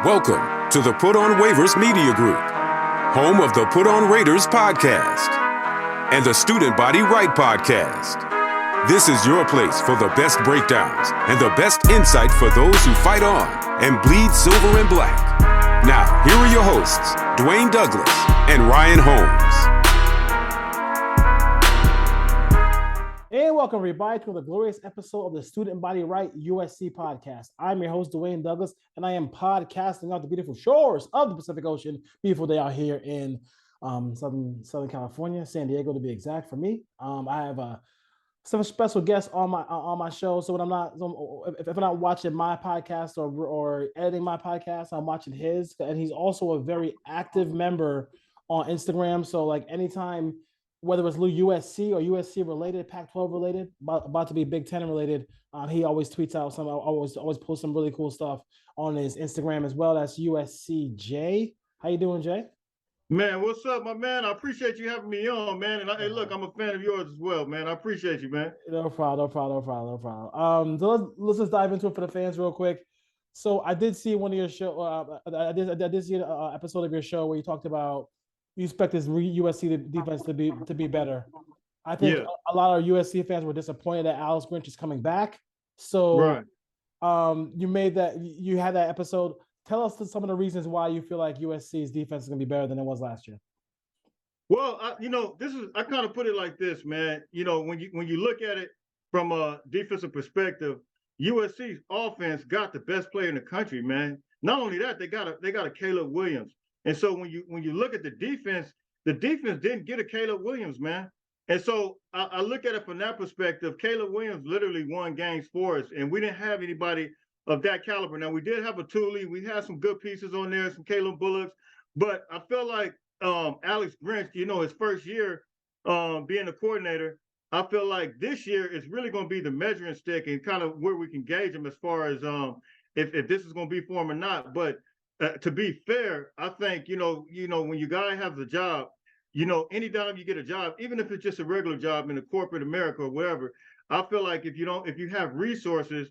Welcome to the Put On Waivers Media Group, home of the Put On Raiders podcast and the Student Body Right podcast. This is your place for the best breakdowns and the best insight for those who fight on and bleed silver and black. Now, here are your hosts, Dwayne Douglas and Ryan Holmes. And welcome, everybody, to the glorious episode of the Student Body Right USC podcast. I'm your host, Dwayne Douglas, and I am podcasting out the beautiful shores of the Pacific Ocean. Beautiful day out here in Southern California, San Diego, to be exact. For me, I have some special guests on my show. So when if I'm not watching my podcast or editing my podcast, I'm watching his. And he's also a very active member on Instagram. So like anytime, whether it's USC or USC related, Pac-12 related, about to be Big Ten related, he always tweets out some. Always posts some really cool stuff on his Instagram as well. That's USCJ. How you doing, Jay? Man, what's up, my man? I appreciate you having me on, man. And hey, look, I'm a fan of yours as well, man. I appreciate you, man. No problem. So let's just dive into it for the fans real quick. So I did see one of your show. I did see an episode of your show where you talked about you expect this USC defense to be better. I think a lot of USC fans were disappointed that Alex Grinch is coming back. So you had that episode. Tell us some of the reasons why you feel like USC's defense is going to be better than it was last year. Well, I kind of put it like this, man. You know, when you look at it from a defensive perspective, USC's offense got the best player in the country, man. Not only that, they got a Caleb Williams. And so when you look at the defense didn't get a Caleb Williams, man. And so I look at it from that perspective. Caleb Williams literally won games for us, and we didn't have anybody of that caliber. Now, we did have a Thule. We had some good pieces on there, some Caleb Bullocks. But I felt like Alex Grinch, his first year being a coordinator, I feel like this year is really going to be the measuring stick and kind of where we can gauge him as far as if this is going to be for him or not. But to be fair, I think, when you guy has a job, anytime you get a job, even if it's just a regular job in the corporate America or wherever, I feel like if you have resources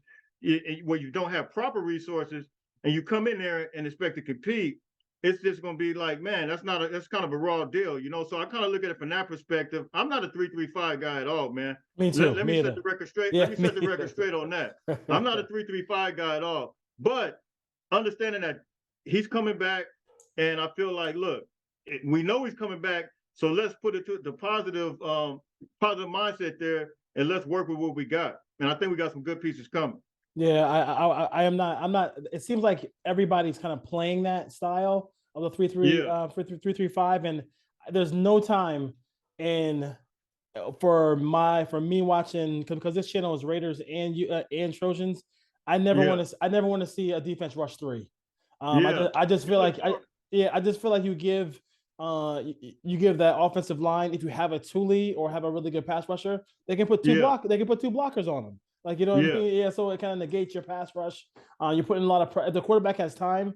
where you don't have proper resources and you come in there and expect to compete, it's just going to be like, man, that's kind of a raw deal, So I kind of look at it from that perspective. I'm not a 3-3-5 guy at all, man. Me too. Let me set the record straight. Yeah, let me set the record straight on that. I'm not a 3-3-5 guy at all. But understanding that he's coming back, and I feel like, look, we know he's coming back, so let's put it to the positive mindset there, and let's work with what we got. And I think we got some good pieces coming. Yeah, I'm not. It seems like everybody's kind of playing that style of the 3-3-5, and there's no time for me watching, because this channel is Raiders and Trojans. I never want to see a defense rush 3. I just feel like you give that offensive line, if you have a Thule or have a really good pass rusher, they can put two blockers on them. Like, what I mean? Yeah, so it kind of negates your pass rush. You're putting a lot of if the quarterback has time,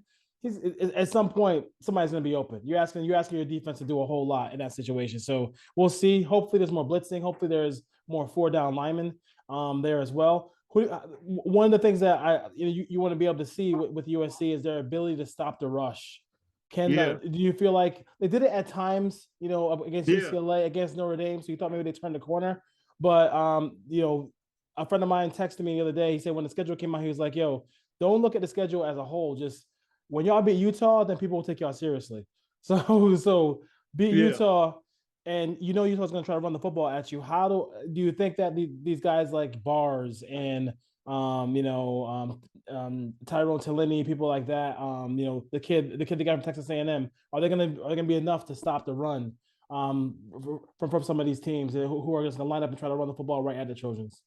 at some point somebody's going to be open. You're asking your defense to do a whole lot in that situation. So we'll see. Hopefully there's more blitzing. Hopefully there's more 4-down linemen there as well. One of the things that you want to be able to see with USC is their ability to stop the rush. Do you feel like they did it at times, against UCLA, against Notre Dame? So you thought maybe they turned the corner, but a friend of mine texted me the other day. He said when the schedule came out, he was like, "Yo, don't look at the schedule as a whole. Just when y'all beat Utah, then people will take y'all seriously. So beat Utah, and Utah's going to try to run the football at you. How do you think that these guys like Bars and Tyrone Taleni, people like that, the kid they got from Texas A&M, are they gonna be enough to stop the run from some of these teams who are just gonna line up and try to run the football right at the Trojans?"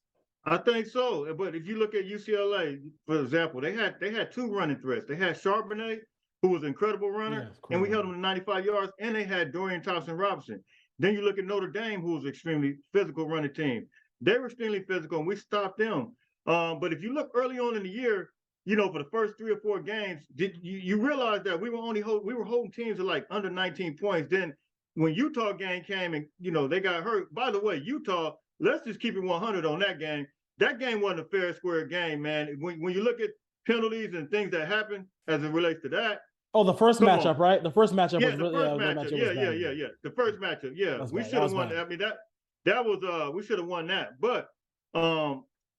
I think so, but if you look at UCLA, for example, they had 2 running threats. They had Charbonnet, who was an incredible runner, and we held him to 95 yards, and they had Dorian Thompson-Robinson. Then you look at Notre Dame, who was an extremely physical running team. They were extremely physical, and we stopped them. But if you look early on in the year, for the first 3 or 4 games, you realize that we were holding teams to like under 19 points. Then when Utah game came and they got hurt. By the way, Utah, let's just keep it 100 on that game. That game wasn't a fair, square game, man. When you look at penalties and things that happen as it relates to that. Oh, the first matchup, right? The first matchup was the really first matchup. Yeah. The first matchup. Yeah, we should have won. I mean that was we should have won that. But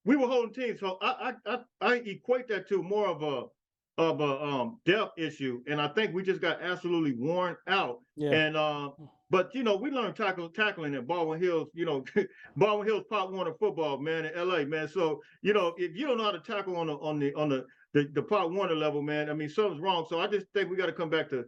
we were holding teams. So I equate that to more of a depth issue, and I think we just got absolutely worn out. Yeah. And but we learned tackling at Baldwin Hills. Baldwin Hills Pop Warner football, man, in LA, man. So if you don't know how to tackle on the Pop Warner level, man, I mean something's wrong. So I just think we got to come back to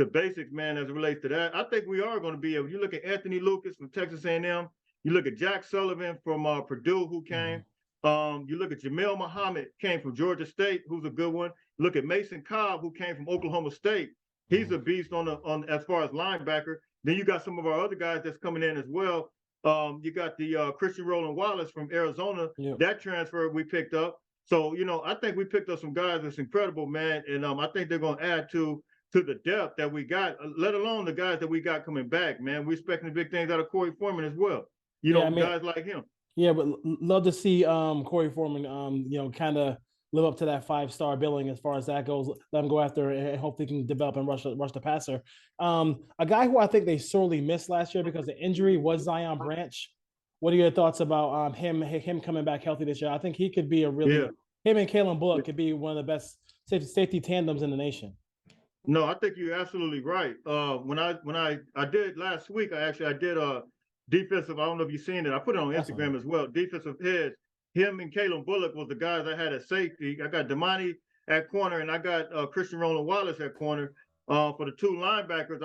basics, man, as it relates to that. I think we are going to be able. You look at Anthony Lucas from Texas A&M. You look at Jack Sullivan from Purdue, who came. You look at Jamil Muhammad, came from Georgia State, who's a good one. Look at Mason Cobb, who came from Oklahoma State. He's a beast on as far as linebacker. Then you got some of our other guys that's coming in as well. You got the Christian Roland Wallace from Arizona. Yep. That transfer we picked up. So I think we picked up some guys that's incredible, man. And I think they're going to add to the depth that we got, let alone the guys that we got coming back, man. We're expecting big things out of Corey Foreman as well. Guys like him. Yeah, but love to see Corey Foreman, kind of live up to that 5-star billing as far as that goes. Let him go after and hope they can develop and rush the passer. A guy who I think they sorely missed last year because of injury was Zion Branch. What are your thoughts about him coming back healthy this year? I think he could be him and Kalen Bullock could be one of the best safety tandems in the nation. No, I think you're absolutely right. When I did last week, I did a defensive. I don't know if you've seen it. I put it on Instagram as well. Defensive heads. Him and Kalen Bullock was the guys I had at safety. I got Damani at corner, and I got Christian Roland Wallace at corner. For the two linebackers,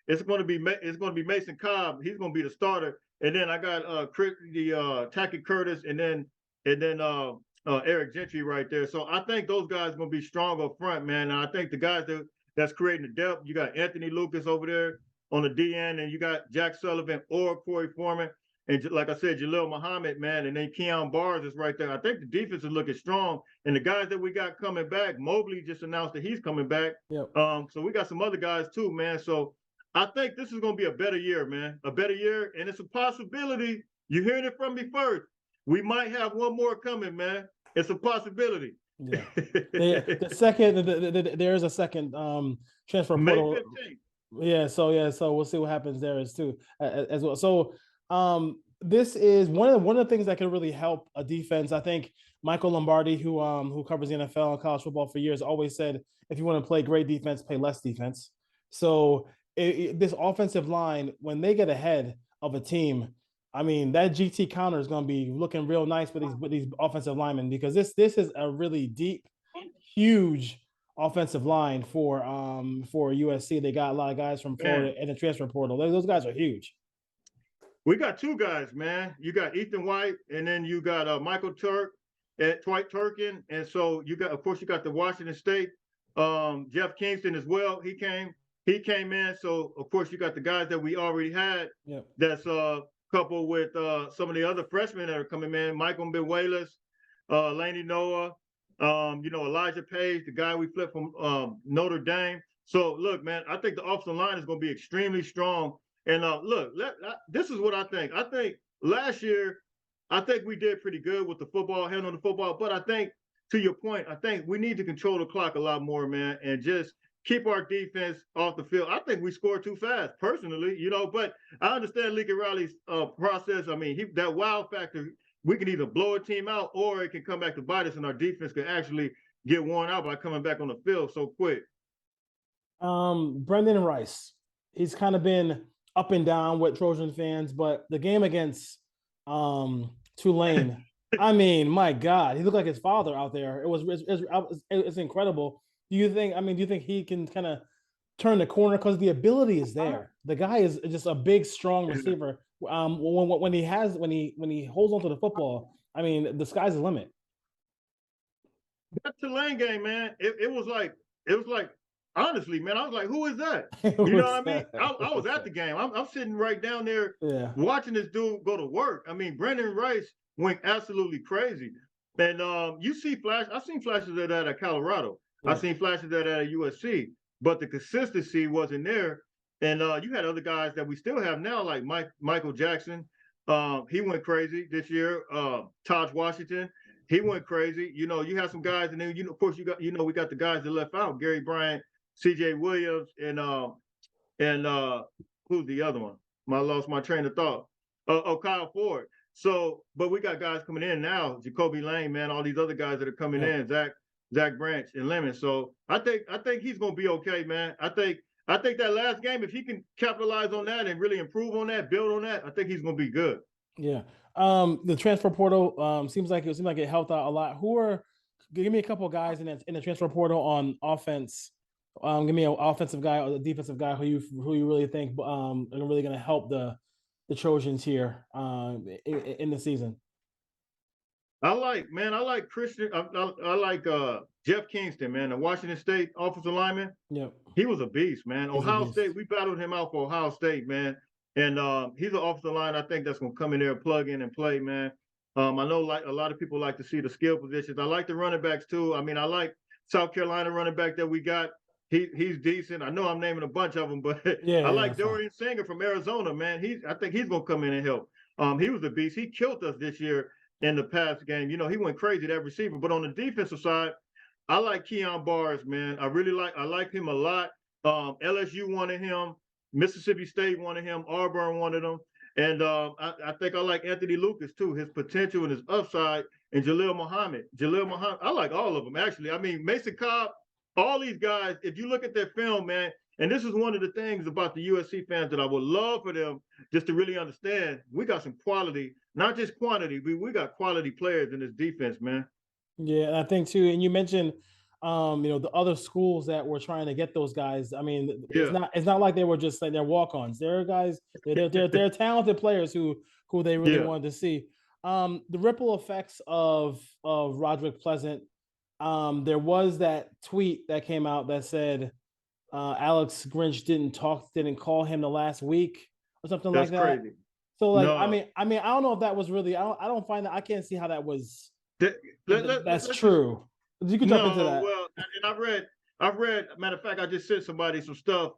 it's going to be Mason Cobb. He's going to be the starter, and then I got Tackett Curtis, and then Eric Gentry right there. So I think those guys are going to be strong up front, man. And I think the guys that's creating the depth. You got Anthony Lucas over there on the DN, and you got Jack Sullivan or Corey Foreman. And like I said, Jalil Muhammad, man, and then Keon Barrs is right there. I think the defense is looking strong. And the guys that we got coming back, Mobley just announced that he's coming back. Yep. So we got some other guys too, man. So I think this is going to be a better year, man. A better year. And it's a possibility. You're hearing it from me first. We might have one more coming, man. It's a possibility. Yeah. The second, there is a second transfer portal. May 15th. So we'll see what happens there as well. So this is one of the things that can really help a defense. I think Michael Lombardi, who covers the NFL and college football for years, always said, if you want to play great defense, play less defense. So this offensive line, when they get ahead of a team, I mean, that GT counter is going to be looking real nice with these offensive linemen, because this is a really deep, huge offensive line for USC. They got a lot of guys from Florida in the transfer portal. Those guys are huge. We got two guys, man. You got Ethan White, and then you got Michael Dwight Turkin, and so you got the Washington State Jeff Kingston as well. He came in. So of course you got the guys that we already had. Yep. That's coupled with some of the other freshmen that are coming in, Michael Benuelas, Laney Noah, Elijah Page, the guy we flipped from Notre Dame. So look, man, I think the offensive line is going to be extremely strong. And look, this is what I think. I think last year, we did pretty good with the football, handling the football. But I think, to your point, I think we need to control the clock a lot more, man, and just keep our defense off the field. I think we scored too fast, personally, but I understand Lincoln Riley's process. I mean, that wow factor, we can either blow a team out or it can come back to bite us, and our defense can actually get worn out by coming back on the field so quick. Brendan Rice, he's kind of been up and down with Trojan fans, but the game against Tulane, I mean, my God, he looked like his father out there. It's incredible. Do you think he can kind of turn the corner, because the ability is there? The guy is just a big, strong receiver. When he holds onto the football, I mean, the sky's the limit. That Tulane game, man, it was like, honestly, man, I was like, who is that? You know what I mean? I was at the game. I'm sitting right down there watching this dude go to work. I mean, Brendan Rice went absolutely crazy. And you see I've seen flashes of that at Colorado. Yeah. I've seen flashes of that at USC, but the consistency wasn't there. And you had other guys that we still have now, like Michael Jackson. He went crazy this year. Taj Washington. he went crazy. You know, you have some guys, and then of course, we got the guys that left out: Gary Bryant, C.J. Williams, and who's the other one? I lost my train of thought. Kyle Ford. So, but we got guys coming in now: Jacoby Lane, man, all these other guys that are coming in, Zach Branch and Lemon. So I think he's gonna be okay, man. I think that last game, if he can capitalize on that and really improve on that, build on that, I think he's gonna be good. Yeah. The transfer portal seems like it helped out a lot. Give me a couple of guys in the transfer portal on offense. Give me an offensive guy or a defensive guy who you really think are really going to help the Trojans here in the season. I like Christian. I like Jeff Kingston, man, the Washington State offensive lineman. Yeah, he was a beast, man. Ohio State, we battled him out for Ohio State, man. And he's an offensive line. I think that's going to come in there, plug in and play, man. I know like a lot of people like to see the skill positions. I like the running backs too. I mean, I like South Carolina running back that we got. He's decent. I know I'm naming a bunch of them, but I like Dorian Singer from Arizona, man. I think he's going to come in and help. He was a beast. He killed us this year in the pass game. You know, he went crazy, that receiver. But on the defensive side, I like Keon Barrs, man. I like him a lot. LSU wanted him. Mississippi State wanted him. Auburn wanted him. And I think I like Anthony Lucas, too, his potential and his upside. And Jaleel Muhammad. I like all of them, actually. I mean, Mason Cobb, all these guys, if you look at their film, man, and this is one of the things about the USC fans that I would love for them just to really understand. We got some quality, not just quantity. We got quality players in this defense, man. Yeah, I think, too. And you mentioned the other schools that were trying to get those guys. I mean, it's not like they were just like they're walk-ons. They're guys, they're talented players who they really wanted to see. The ripple effects of Roderick Pleasant. There was that tweet that came out that said Alex Grinch didn't call him the last week or something like that. That's crazy. So like, no. I mean, I don't know if that was really. I don't find that. I can't see how that was. That's true. You can jump into that. Well, and I've read. Matter of fact, I just sent somebody some stuff.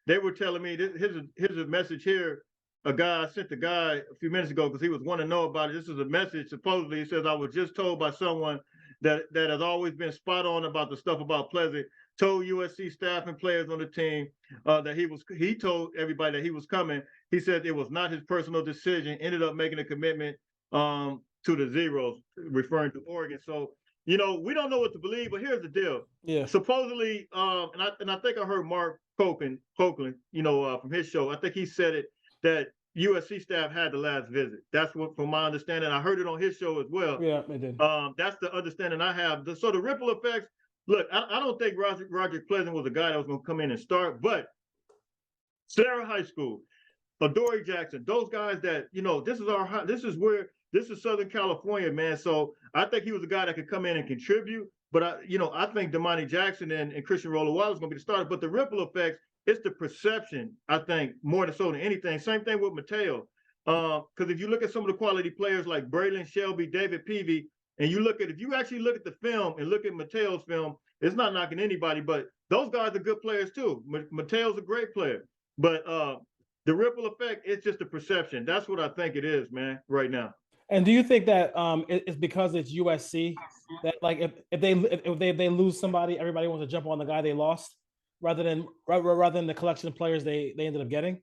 They were telling me here's a message here. I sent the guy a few minutes ago because he was wanting to know about it. This is a message. Supposedly, he says, I was just told by someone that has always been spot on about the stuff about Pleasant. Told USC staff and players on the team that he told everybody that he was coming. He said it was not his personal decision. Ended up making a commitment to the Zeros, referring to Oregon. So, we don't know what to believe, but here's the deal. Yeah. Supposedly, and I think I heard Mark Copeland, from his show. I think he said it that USC staff had the last visit. That's what, from my understanding, I heard it on his show as well. Yeah, it did. That's the understanding I have. So the ripple effects. Look, I don't think Roger Pleasant was a guy that was going to come in and start, but Sarah High School, Adoree Jackson, those guys that this is Southern California, man. So I think he was a guy that could come in and contribute. But I think Damani Jackson and Christian Rollo-Wallace is going to be the starter. But the ripple effects, it's the perception, I think, more than so than anything. Same thing with Mateo. Because if you look at some of the quality players like Braylon Shelby, David Peavy, and if you actually look at the film and look at Mateo's film, it's not knocking anybody, but those guys are good players too. Mateo's a great player. But the ripple effect, it's just a perception. That's what I think it is, man, right now. And do you think that it's because it's USC that like if they lose somebody, everybody wants to jump on the guy they lost rather than the collection of players they ended up getting?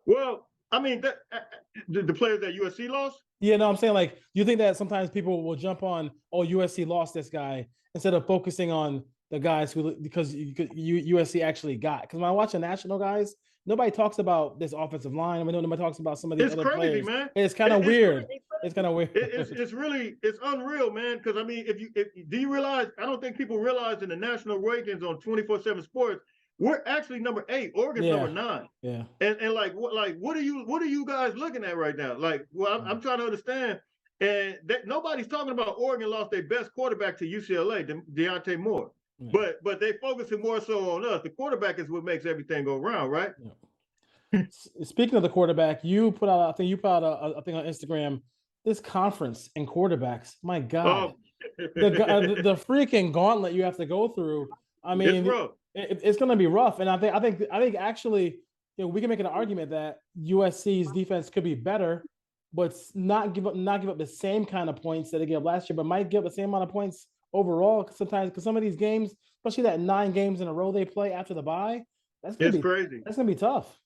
Well, I mean, the players that USC lost? Yeah, no, I'm saying like, you think that sometimes people will jump on, USC lost this guy instead of focusing on the guys because USC actually got. Because when I watch the national guys, nobody talks about this offensive line. I mean, nobody talks about some of these other players. It's crazy, man. It's kind of weird. It's kind of weird. It's unreal, man. Because I mean, do you realize? I don't think people realize in the national rankings on 24/7 Sports, we're actually number 8. Oregon's number 9. Yeah. And what are you guys looking at right now? Like, well, I'm trying to understand. And nobody's talking about Oregon lost their best quarterback to UCLA, Deontay Moore. Yeah. But they focusing more so on us. The quarterback is what makes everything go round, right? Yeah. Speaking of the quarterback, you put out a thing on Instagram. This conference in quarterbacks, my God, the freaking gauntlet you have to go through. I mean, it's going to be rough, and I think actually, we can make an argument that USC's defense could be better but not give up the same kind of points that they gave last year, but might give up the same amount of points overall sometimes, because some of these games, especially that 9 games in a row they play after the bye, it's crazy. That's gonna be tough.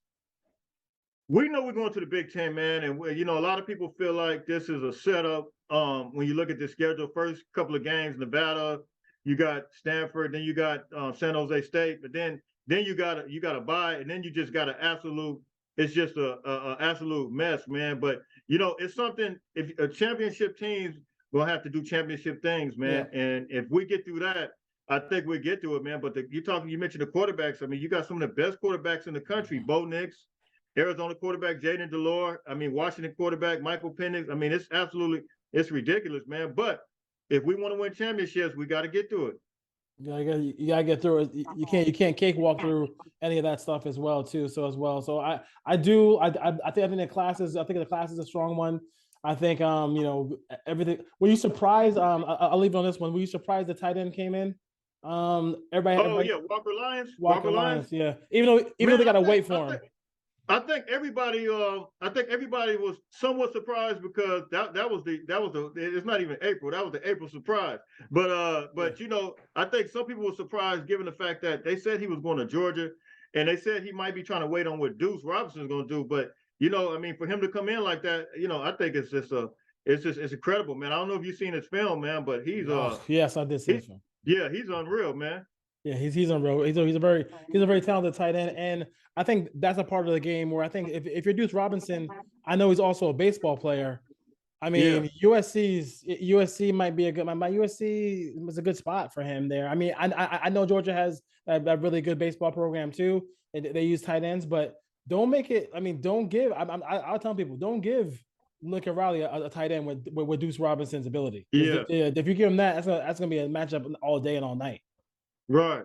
We know we're going to the Big Ten, man, and a lot of people feel like this is a setup. When you look at the schedule, first couple of games, Nevada, you got Stanford, then you got San Jose State, but then you got a bye, and then you just got an absolute. It's just a absolute mess, man. But it's something. If a championship teams will have to do championship things, man, and if we get through that, I think we get through it, man. But you mentioned the quarterbacks. I mean, you got some of the best quarterbacks in the country. Bo Nix, Arizona quarterback Jaden Delore. I mean, Washington quarterback Michael Penix. I mean, it's ridiculous, man. But if we want to win championships, we got to get through it. Yeah, you gotta get through it. You can't cakewalk through any of that stuff as well, too. So I think the class is a strong one. I think everything. Were you surprised? I'll leave it on this one. Were you surprised the tight end came in? Everybody. Walker Lyons. Walker Lyons. Yeah. Even though they gotta wait for him. I think everybody was somewhat surprised because that was it's not even April. That was the April surprise. But I think some people were surprised given the fact that they said he was going to Georgia, and they said he might be trying to wait on what Deuce Robinson's going to do. But I mean, for him to come in like that, I think it's incredible, man. I don't know if you've seen his film, man, but he's yes, I did see his film. Yeah, he's unreal, man. Yeah, he's unreal. He's a very talented tight end, and I think that's a part of the game where I think if you're Deuce Robinson, I know he's also a baseball player. I mean, USC might be USC was a good spot for him there. I mean, I know Georgia has a really good baseball program too. They use tight ends, but don't make it. I mean, don't give. I'll tell people, don't give Lincoln Riley a tight end with Deuce Robinson's ability. If you give him that, that's gonna be a matchup all day and all night. Right.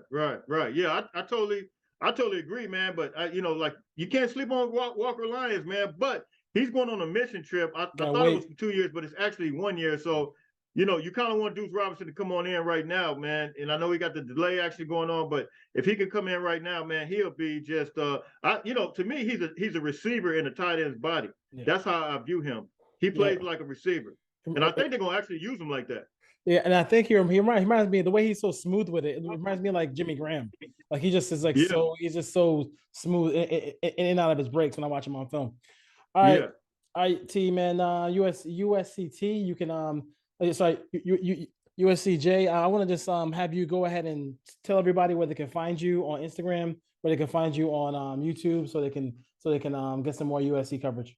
Yeah, I totally agree, man. But like you can't sleep on Walker Lyons, man. But he's going on a mission trip. I thought it was for 2 years, but it's actually 1 year. So you kind of want Deuce Robinson to come on in right now, man. And I know he got the delay actually going on, but if he can come in right now, man, he'll be just to me, he's a receiver in the tight end's body. Yeah. That's how I view him. He plays like a receiver, and I think they're gonna actually use him like that. Yeah, and I think he reminds me of the way he's so smooth with it. It reminds me of like Jimmy Graham. Like he just is like he's just so smooth in and out of his breaks when I watch him on film. All right, T man, USCT. You can USCJ. I want to just have you go ahead and tell everybody where they can find you on Instagram, where they can find you on YouTube, so they can get some more USC coverage.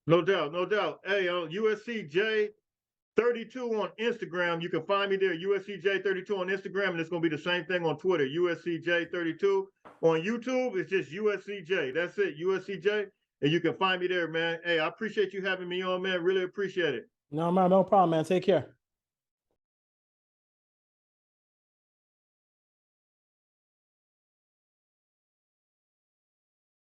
No doubt. Hey, USCJ 32 on Instagram. You can find me there, USCJ 32 on Instagram, and it's going to be the same thing on Twitter, USCJ 32. On YouTube, it's just USCJ. That's it, USCJ, and you can find me there, man. Hey, I appreciate you having me on, man. Really appreciate it. No, man, no problem, man. Take care.